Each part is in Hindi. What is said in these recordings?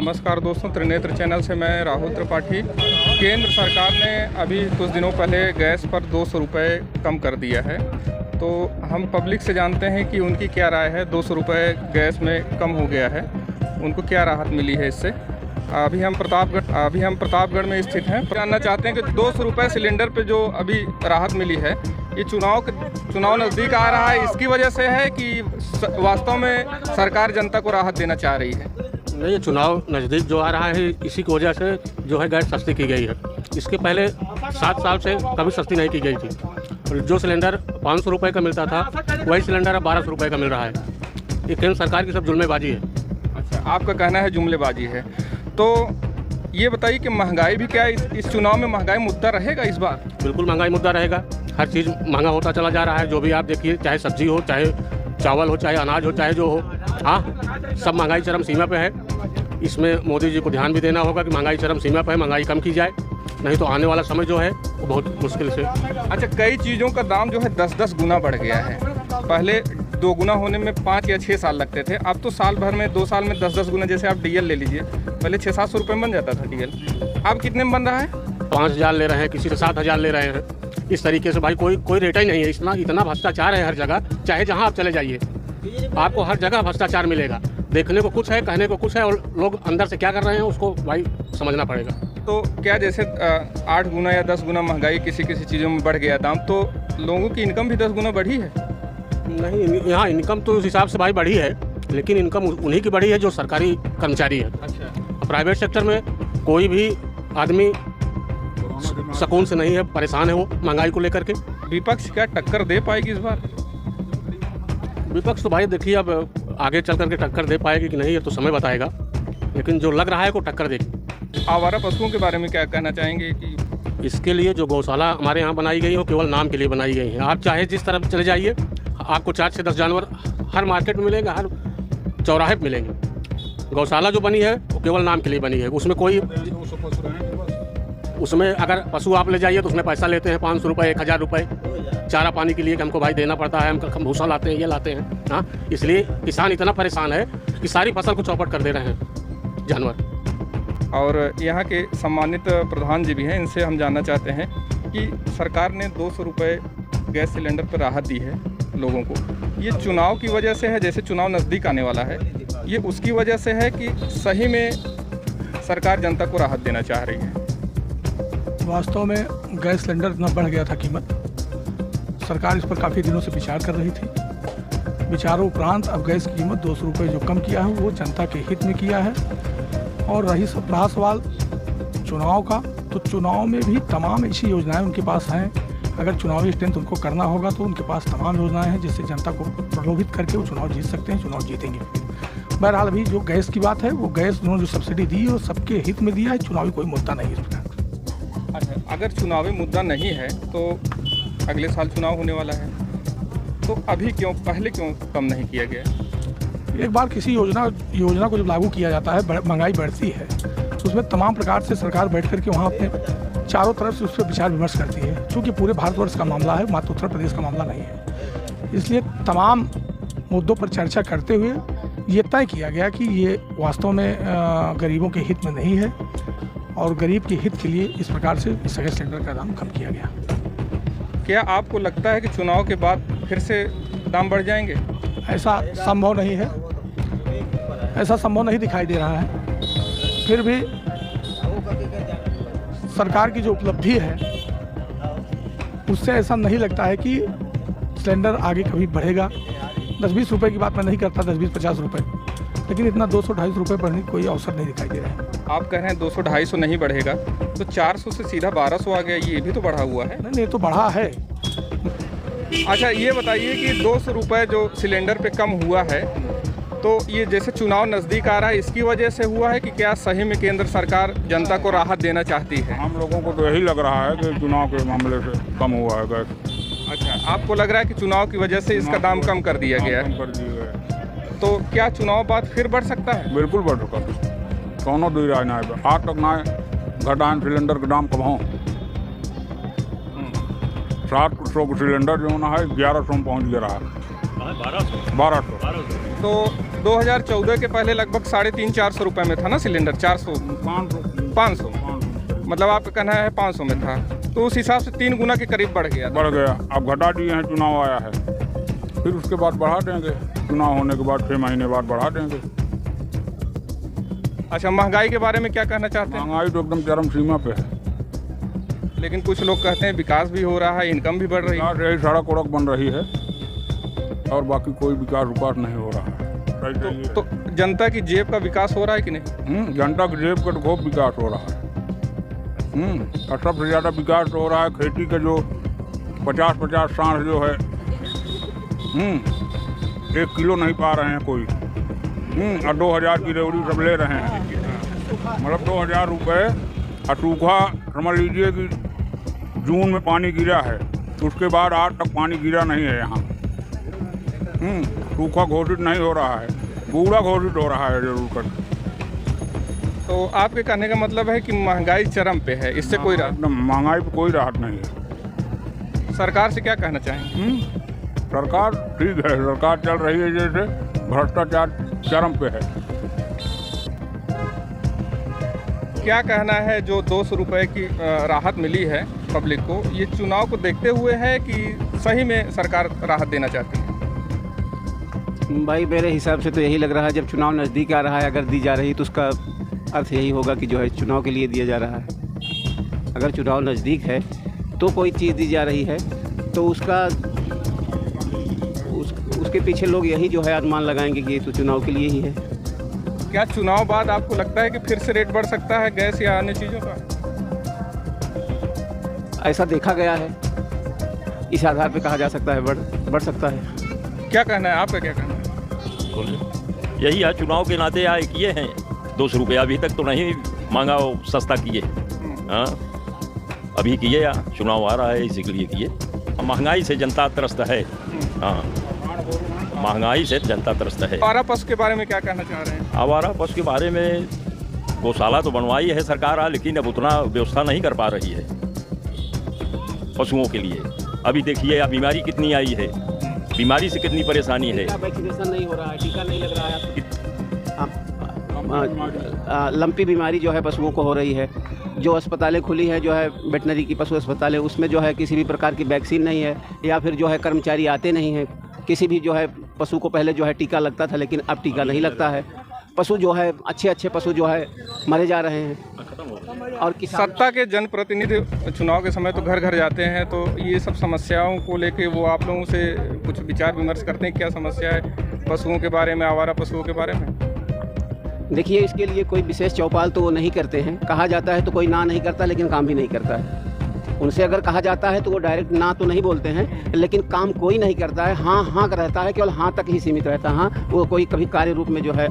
नमस्कार दोस्तों, त्रिनेत्र चैनल से मैं राहुल त्रिपाठी। केंद्र सरकार ने अभी कुछ दिनों पहले गैस पर 200 रुपये कम कर दिया है, तो हम पब्लिक से जानते हैं कि उनकी क्या राय है। 200 रुपये गैस में कम हो गया है, उनको क्या राहत मिली है इससे। अभी हम प्रतापगढ़ में स्थित हैं। जानना चाहते हैं कि 200 रुपये सिलेंडर पे जो अभी राहत मिली है, ये चुनाव नज़दीक आ रहा है, इसकी वजह से है कि वास्तव में सरकार जनता को राहत देना चाह रही है? नहीं, ये चुनाव नज़दीक जो आ रहा है इसी की वजह से जो है गैस सस्ती की गई है। इसके पहले 7 साल से कभी सस्ती नहीं की गई थी। और जो सिलेंडर 500 रुपये का मिलता था, वही सिलेंडर अब 1200 रुपये का मिल रहा है। ये केंद्र सरकार की सब जुल्मेबाजी है। अच्छा, आपका कहना है जुमलेबाजी है। तो ये बताइए कि महंगाई भी क्या इस चुनाव में महंगाई मुद्दा रहेगा इस बार? बिल्कुल महंगाई मुद्दा रहेगा। हर चीज़ महंगा होता चला जा रहा है। जो भी आप देखिए, चाहे सब्जी हो, चाहे चावल हो, चाहे अनाज हो, चाहे जो हो, हाँ, सब महंगाई चरम सीमा पे है। इसमें मोदी जी को ध्यान भी देना होगा कि महंगाई चरम सीमा पे है, महंगाई कम की जाए, नहीं तो आने वाला समय जो है वो बहुत मुश्किल से। अच्छा, कई चीज़ों का दाम जो है 10-10 गुना बढ़ गया है। पहले 2 गुना होने में 5 या 6 साल लगते थे, अब तो साल भर में 2 साल में 10-10 गुना। जैसे आप डीएल ले लीजिए, पहले 600-700 रुपये में बन जाता था डीएल, अब कितने में बन रहा है? 5000 ले रहे हैं, किसी से 7000 ले रहे हैं। इस तरीके से भाई कोई रेट ही नहीं है। इतना भ्रष्टाचार है हर जगह। चाहे जहाँ आप चले जाइए, आपको हर जगह भ्रष्टाचार मिलेगा। देखने को कुछ है, कहने को कुछ है, और लोग अंदर से क्या कर रहे हैं उसको भाई समझना पड़ेगा। तो क्या जैसे 8 गुना या 10 गुना महंगाई किसी चीज़ों में बढ़ गया दाम, तो लोगों की इनकम भी 10 गुना बढ़ी है? नहीं, यहाँ इनकम तो उस हिसाब से भाई बढ़ी है, लेकिन इनकम उन्हीं की बढ़ी है जो सरकारी कर्मचारी है। अच्छा, प्राइवेट सेक्टर में कोई भी आदमी सुकून से नहीं है, परेशान है वो महंगाई को लेकर के। विपक्ष क्या टक्कर दे पाएगी इस बार? विपक्ष तो भाई देखिए, अब आगे चल करके टक्कर दे पाएगी कि नहीं, ये तो समय बताएगा, लेकिन जो लग रहा है वो टक्कर देगी। आवारा पशुओं के बारे में क्या कहना चाहेंगे? कि इसके लिए जो गौशाला हमारे यहाँ बनाई गई है वो केवल नाम के लिए बनाई गई है। आप चाहे जिस तरफ चले जाइए, आपको 4 से 10 जानवर हर मार्केट में मिलेंगे, हर चौराहे पर मिलेंगे। गौशाला जो बनी है वो केवल नाम के लिए बनी है। उसमें अगर पशु आप ले जाइए तो उसमें पैसा लेते हैं 500 रुपये, 1000 रुपये चारा पानी के लिए, कि हमको भाई देना पड़ता है, हम भूसा लाते हैं, ये लाते हैं। हाँ, इसलिए किसान इतना परेशान है कि सारी फसल को चौपट कर दे रहे हैं जानवर। और यहाँ के सम्मानित प्रधान जी भी हैं, इनसे हम जानना चाहते हैं कि सरकार ने 200 रुपये गैस सिलेंडर पर राहत दी है लोगों को। ये चुनाव की वजह से है, जैसे चुनाव नज़दीक आने वाला है, ये उसकी वजह से है कि सही में सरकार जनता को राहत देना चाह रही है? वास्तव में गैस सिलेंडर इतना बढ़ गया था कीमत, सरकार इस पर काफ़ी दिनों से विचार कर रही थी। विचारों उपरांत अब गैस की कीमत 200 रुपये जो कम किया है वो जनता के हित में किया है। और रहा सवाल चुनाव का, तो चुनाव में भी तमाम ऐसी योजनाएं उनके पास हैं। अगर चुनावी स्ट्रेंथ उनको करना होगा तो उनके पास तमाम योजनाएं हैं जिससे जनता को प्रलोभित करके वो चुनाव जीत सकते हैं, चुनाव जीतेंगे। बहरहाल अभी जो गैस की बात है, वो गैस उन्होंने जो सब्सिडी दी है वो सबके हित में दिया है, चुनावी कोई मुद्दा नहीं है इस प्रकार। अच्छा, अगर चुनावी मुद्दा नहीं है तो अगले साल चुनाव होने वाला है, तो अभी पहले क्यों कम नहीं किया गया? एक बार किसी योजना को जब लागू किया जाता है, महंगाई बढ़ती है, तो उसमें तमाम प्रकार से सरकार बैठ करके वहाँ अपने चारों तरफ से उस पर विचार विमर्श करती है। चूँकि पूरे भारतवर्ष का मामला है, मात्र उत्तर प्रदेश का मामला नहीं है, इसलिए तमाम मुद्दों पर चर्चा करते हुए ये तय किया गया कि ये वास्तव में गरीबों के हित में नहीं है, और गरीब के हित के लिए इस प्रकार से गैस सिलेंडर का दाम कम किया गया। क्या आपको लगता है कि चुनाव के बाद फिर से दाम बढ़ जाएंगे? ऐसा संभव नहीं है, ऐसा संभव नहीं दिखाई दे रहा है। फिर भी सरकार की जो उपलब्धि है उससे ऐसा नहीं लगता है कि सिलेंडर आगे कभी बढ़ेगा। 10-20 रुपये की बात मैं नहीं करता, 10-20-50 रुपये, लेकिन इतना 200-250 रुपये बढ़ने की कोई अवसर नहीं दिखाई दे रहा है। आप कह रहे हैं 200-250 नहीं बढ़ेगा, तो 400 से सीधा 1200 आ गया, ये भी तो बढ़ा हुआ है। नहीं, तो बढ़ा है। अच्छा, ये बताइए कि 200 रुपये जो सिलेंडर पे कम हुआ है, तो ये जैसे चुनाव नज़दीक आ रहा है, इसकी वजह से हुआ है कि क्या सही में केंद्र सरकार जनता को राहत देना चाहती है? हम लोगों को तो यही लग रहा है कि चुनाव के मामले से कम हुआ है गैस। अच्छा, आपको लग रहा है कि चुनाव की वजह से इसका दाम कम कर दिया गया है, तो क्या चुनाव बाद फिर बढ़ सकता है? बिल्कुल बढ़ सकता, कौनो दूर राय ना है। आज तक ना घटाएं सिलेंडर के दाम कम हो। 700 सिलेंडर जो ना है 1100 में पहुँच गया रहा है। 1200। तो 2014 के पहले लगभग 350-400 रुपये में था ना सिलेंडर, 400 500 मतलब आपका कहना है 500 में था, तो उस हिसाब से 3 गुना के करीब बढ़ गया। अब घटा दिए हैं, चुनाव आया है, फिर उसके बाद बढ़ा देंगे, चुनाव होने के बाद 6 महीने बाद बढ़ा देंगे। अच्छा, महंगाई के बारे में क्या कहना चाहते हैं? महंगाई तो एकदम चरम सीमा पे है, लेकिन कुछ लोग कहते हैं विकास भी हो रहा है, इनकम भी बढ़ रही है। यही सड़क उड़क बन रही है और बाकी कोई विकास नहीं हो रहा है। तो जनता की जेब का विकास हो रहा है कि नहीं? जनता की जेब का तो खूब विकास हो रहा है। और सबसे ज़्यादा विकास हो रहा है खेती के, जो 50-50 साँढ़ जो है 1 किलो नहीं पा रहे हैं कोई, और 2000 की रेवड़ी सब ले रहे हैं, मतलब 2000 रुपये। और सूखा समझ लीजिए कि जून में पानी गिरा है, उसके बाद आज तक पानी गिरा नहीं है यहाँ। सूखा घोषित नहीं हो रहा है, बूढ़ा घोषित हो रहा है जरूर कर। तो आपके कहने का मतलब है कि महंगाई चरम पे है, इससे कोई राहत? महंगाई पे कोई राहत नहीं है। सरकार से क्या कहना चाहेंगे? सरकार ठीक है, सरकार चल रही है जैसे भ्रष्टाचार चरम पे है। क्या कहना है जो 200 रुपये की राहत मिली है पब्लिक को, ये चुनाव को देखते हुए है कि सही में सरकार राहत देना चाहती है? भाई मेरे हिसाब से तो यही लग रहा है, जब चुनाव नज़दीक आ रहा है, अगर दी जा रही तो उसका अर्थ यही होगा कि जो है चुनाव के लिए दिया जा रहा है। अगर चुनाव नज़दीक है तो कोई चीज़ दी जा रही है तो उसके पीछे लोग यही जो है अनुमान लगाएंगे कि ये तो चुनाव के लिए ही है। क्या चुनाव बाद आपको लगता है कि फिर से रेट बढ़ सकता है गैस या अन्य चीज़ों का? ऐसा देखा गया है, इस आधार पे कहा जा सकता है बढ़ सकता है। क्या कहना है आपका, क्या कहना है? यही है, चुनाव के नाते आए किए हैं 200 रुपये, अभी तक तो नहीं मांगा सस्ता किए। हाँ, अभी किए या चुनाव आ रहा है इसी के लिए किए। महंगाई से जनता त्रस्त है। हाँ, महंगाई से जनता त्रस्त है। आवारा पशु के बारे में क्या कहना चाह रहे हैं? आवारा पशु के बारे में गौशाला तो बनवाई है सरकार, लेकिन अब उतना व्यवस्था नहीं कर पा रही है पशुओं के लिए। अभी देखिए अब बीमारी कितनी आई है, बीमारी से कितनी परेशानी है। वैक्सीनेशन नहीं हो रहा है, टीका नहीं लग रहा है, लंपी बीमारी जो है पशुओं को हो रही है। जो अस्पतालें खुली है, जो है वेटनरी की पशु अस्पतालें, उसमें जो है किसी भी प्रकार की वैक्सीन नहीं है, या फिर जो है कर्मचारी आते नहीं हैं। किसी भी जो है पशु को पहले जो है टीका लगता था, लेकिन अब टीका नहीं लगता है। पशु जो है अच्छे पशु जो है मरे जा रहे हैं। और सत्ता के जनप्रतिनिधि चुनाव के समय तो घर घर जाते हैं, तो ये सब समस्याओं को लेके वो आप लोगों से कुछ विचार विमर्श करते हैं? क्या समस्या है पशुओं के बारे में, आवारा पशुओं के बारे में? देखिए, इसके लिए कोई विशेष चौपाल तो वो नहीं करते हैं। कहा जाता है तो कोई ना नहीं करता, लेकिन काम भी नहीं करता है। उनसे अगर कहा जाता है तो वो डायरेक्ट ना तो नहीं बोलते हैं, लेकिन काम कोई नहीं करता है। हाँ रहता है, केवल हाँ तक ही सीमित रहता है। हाँ, वो कोई कभी कार्य रूप में जो है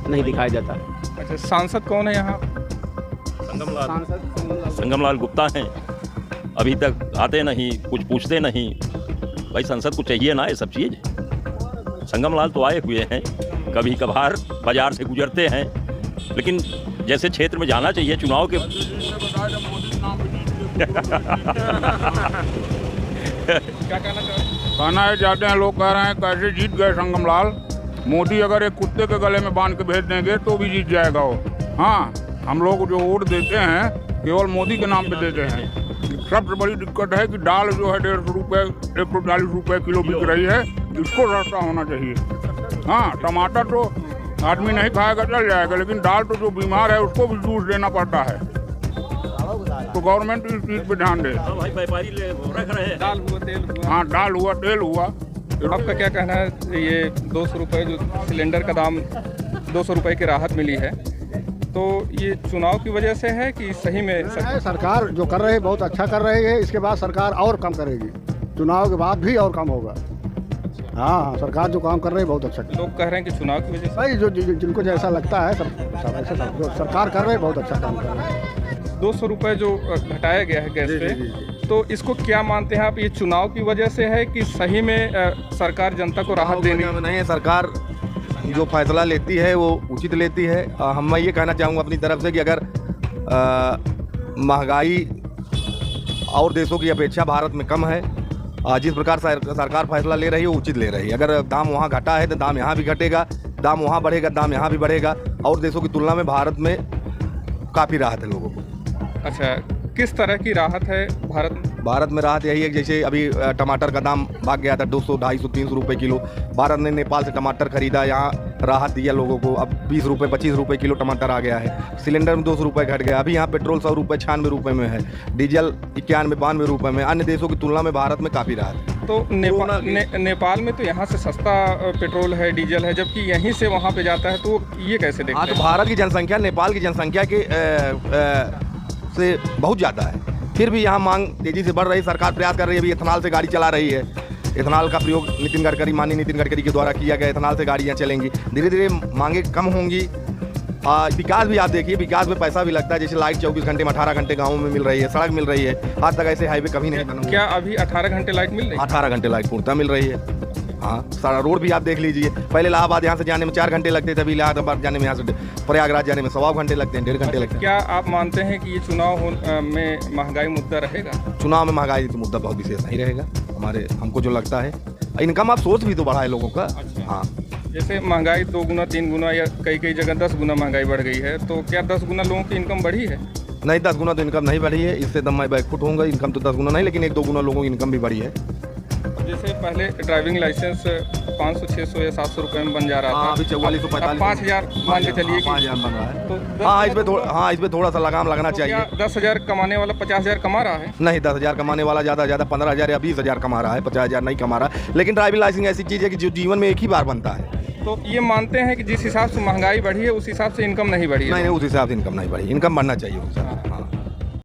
नहीं दिखाया जाता। अच्छा, सांसद कौन है यहाँ? संगमलाल गुप्ता हैं। अभी तक आते नहीं, कुछ पूछते नहीं। भाई संसद को चाहिए ना ये सब चीज़। संगमलाल तो आए हुए हैं, कभी कभार बाजार से गुजरते हैं, लेकिन जैसे क्षेत्र में जाना चाहिए चुनाव के क्या कहना है चाहते हैं लोग, कह रहे हैं कैसे जीत गए संगमलाल। मोदी अगर एक कुत्ते के गले में बांध के भेज देंगे तो भी जीत जाएगा वो। हाँ, हम लोग जो वोट देते हैं केवल मोदी के नाम पे देते हैं। सबसे बड़ी दिक्कत है कि दाल जो है 150 रुपये 140 रुपये किलो बिक रही है, इसको सस्ता होना चाहिए। हाँ, टमाटर तो आदमी नहीं खाएगा चल जाएगा, लेकिन दाल तो जो बीमार है उसको भी जूस देना पड़ता है। तो गवर्नमेंट इस चीज़ पे ध्यान दे। दाल हुआ, तेल हुआ। हाँ, दाल हुआ, तेल हुआ। आपका क्या कहना है, ये 200 रुपये जो सिलेंडर का दाम 200 रुपये की राहत मिली है, तो ये चुनाव की वजह से है कि सही में सरकार जो कर रही है बहुत अच्छा कर रही है। इसके बाद सरकार और कम करेगी, चुनाव के बाद भी और कम होगा। हाँ, सरकार जो काम कर रही है बहुत अच्छा। लोग कह रहे हैं कि चुनाव की वजह से भाई जो जिनको जैसा लगता है सब जो सरकार कर रही है बहुत अच्छा काम कर रही है। 200 रुपये जो घटाया गया है गैस पे, तो इसको क्या मानते हैं आप, ये चुनाव की वजह से है कि सही में सरकार जनता को राहत देनी नहीं है? सरकार जो फैसला लेती है वो उचित लेती है। मैं ये कहना चाहूँगा अपनी तरफ से कि अगर महंगाई और देशों की अपेक्षा भारत में कम है, जिस प्रकार सरकार फैसला ले रही है वो उचित ले रही है। अगर दाम वहाँ घटा है तो दाम यहाँ भी घटेगा, दाम वहाँ बढ़ेगा, दाम यहाँ भी बढ़ेगा, और देशों की तुलना में भारत में काफ़ी राहत है लोगों को। अच्छा, किस तरह की राहत है भारत में? भारत में राहत यही है कि जैसे अभी टमाटर का दाम भाग गया था 200, 250, 300 रुपये किलो। भारत ने नेपाल से टमाटर खरीदा, यहाँ राहत दिया लोगों को। अब 20 रुपये 25 रुपये किलो टमाटर आ गया है। सिलेंडर में 200 रुपये घट गया। अभी यहाँ पेट्रोल 100 रुपये 96 रुपये में है, डीजल 91, 92 रुपये में। अन्य देशों की तुलना में भारत में काफ़ी राहत है। तो नेपाल में तो यहाँ से सस्ता पेट्रोल है, डीजल है, जबकि यहीं से वहाँ पे जाता है, तो ये कैसे देखते हैं? हाँ, तो भारत की जनसंख्या नेपाल की जनसंख्या के से बहुत ज़्यादा है, फिर भी यहाँ मांग तेज़ी से बढ़ रही। सरकार प्रयास कर रही है, अभी इथेनॉल से गाड़ी चला रही है। इथेनॉल का प्रयोग माननीय नितिन गडकरी के द्वारा किया गया। इथेनॉल से गाड़ियाँ चलेंगी, धीरे धीरे मांगे कम होंगी। विकास भी आप देखिए, विकास में पैसा भी लगता है। जैसे लाइट 24 घंटे में 18 घंटे गाँव में मिल रही है, सड़क मिल रही है। आज तक ऐसे हाईवे कभी नहीं बना। क्या अभी 18 घंटे लाइट मिल रही है? 18 घंटे लाइट पूर्णतः मिल रही है। हाँ, सारा रोड भी आप देख लीजिए। पहले इलाहाबाद यहाँ से जाने में 4 घंटे लगते थे, अभी इलाहाबाद जाने में यहाँ से प्रयागराज जाने में 1.25 घंटे लगते हैं, 1.5 घंटे लगते हैं। क्या आप मानते हैं कि ये चुनाव में महंगाई मुद्दा रहेगा? चुनाव में महंगाई तो मुद्दा बहुत विशेष नहीं रहेगा हमको जो लगता है। इनकम आप सोच भी तो बढ़ा है लोगों का। हाँ, जैसे महंगाई 2 गुना 3 गुना या कई जगह 10 गुना महंगाई बढ़ गई है, तो क्या 10 गुना लोगों की इनकम बढ़ी है? नहीं, 10 गुना तो इनकम नहीं बढ़ी है। इससे तो मैं बैकफुट होऊंगा। इनकम तो 10 गुना नहीं, लेकिन 1-2 गुना लोगों की इनकम भी बढ़ी है। जैसे पहले ड्राइविंग लाइसेंस 500, 600 या 700 रुपये में बन जा रहा था, अभी 4445, 5000 मान के चलिए 5000 बन रहा है। तो हाँ, इस पे थोड़ा सा लगाम लगना चाहिए। 10,000 कमाने वाला 50,000 कमा रहा है? नहीं, 10,000 कमाने वाला ज़्यादा 15,000 या 20,000 कमा रहा है, 50,000 नहीं कमा रहा है। लेकिन ड्राइविंग लाइसेंस ऐसी चीज़ है कि जो जीवन में एक ही बार बनता है। तो ये मानते हैं कि जिस हिसाब से महंगाई बढ़ी है, उस हिसाब से इनकम नहीं बढ़ी है? नहीं, उस हिसाब से इनकम नहीं बढ़ी। इनकम बढ़ना चाहिए उस हिसाब से।